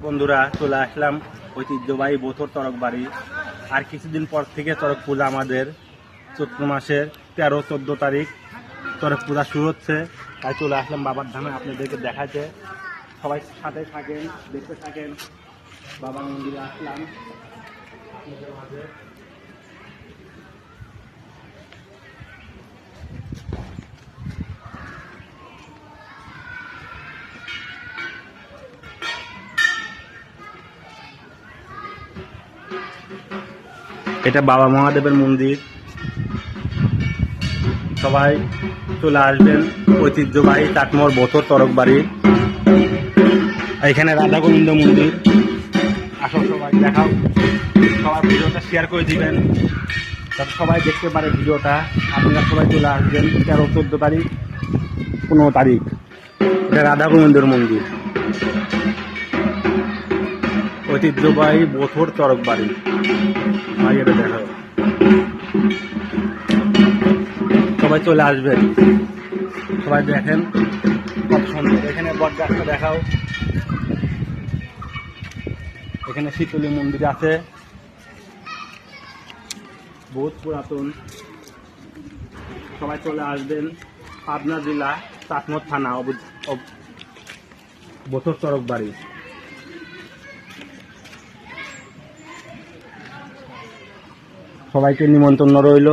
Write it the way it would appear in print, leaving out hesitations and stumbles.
বন্ধুরা চলে আসলাম ঐতিহ্যবাহী বোথর তরক বাড়ি। আর কিছুদিন পর থেকে চড়ক পূজা আমাদের চৈত্র মাসের 13-14 তারিখ চড়ক পূজা শুরু হচ্ছে। তাই চলে আসলাম বাবার ধামে আপনাদেরকে দেখাতে। সবাই সাথে থাকেন, দেখতে থাকেন। বাবার মন্দিরে আসলাম আপনাদের মাঝে। এটা বাবা মহাদেবের মন্দির। সবাই চলে আসবেন ঐতিহ্যবাহী চাটমোহর বোথর তরক বাড়ি। এখানে রাধা গোবিন্দ মন্দির। আসো সবাই দেখাও, সবার ভিডিওটা শেয়ার করে দিবেন যাতে সবাই দেখতে পারে ভিডিওটা। আপনারা সবাই চলে আসবেন 13-14 তারিখ 15 তারিখ। এটা রাধা গোবিন্দর মন্দির, ঐতিহ্যবাহী বোথর তরক বাড়ি। এটা দেখাও, সবাই চলে আসবেন, সবাই দেখেন কত সুন্দর। এখানে বট গাছটা দেখাও। এখানে শীতলী মন্দির আছে, বহুত পুরাতন। সবাই চলে আসবেন। পাবনা জেলা চাটমোহর থানা বোথর তরক বাড়ি। সবাইকে নিমন্ত্রণ রইল।